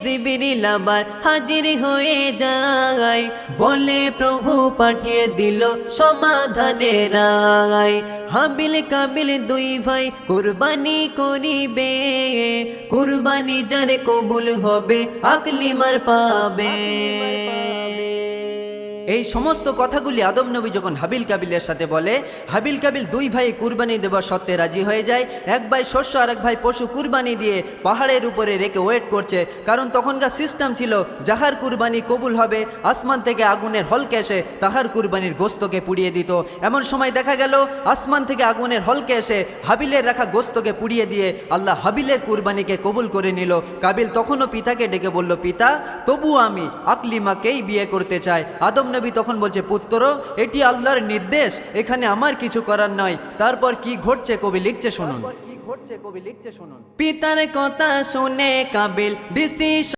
জিবরিল আবার হাজির হয়ে যায়, বলে প্রভু পাঠিয়ে দিল সমাধানের রায়। হাবিল কাবিল দুই ভাই কুরবানি করিবে, কুরবানি যার কবুল হবে আকলিমার পাবে। এই সমস্ত কথাগুলি আদম নবী যখন হাবিল কাবিলের সাথে বলে, হাবিল কাবিল দুই ভাই কুরবানি দেওয়ার সত্ত্বে রাজি হয়ে যায়। এক ভাই শস্য আর এক ভাই পশু কুরবানি দিয়ে পাহাড়ের উপরে রেখে ওয়েট করছে, কারণ তখনকার সিস্টেম ছিল যাহার কুরবানি কবুল হবে আসমান থেকে আগুনের হলকে এসে তাহার কুরবানির গোস্তকে পুড়িয়ে দিত। এমন সময় দেখা গেল আসমান থেকে আগুনের হলকে এসে হাবিলের রাখা গোস্তকে পুড়িয়ে দিয়ে আল্লাহ হাবিলের কুরবানিকে কবুল করে নিল। কাবিল তখনও পিতাকে ডেকে বলল, পিতা তবু আমি আকলিমাকেই বিয়ে করতে চাই। আদম নবী তখন বলছে, পুত্র এটি আল্লাহর নির্দেশ, এখানে আমার কিছু করার নয়। তারপর কি ঘটছে কবি লিখছে শুনুন। পিতার কথা শুনে কাবিল ডিসিশন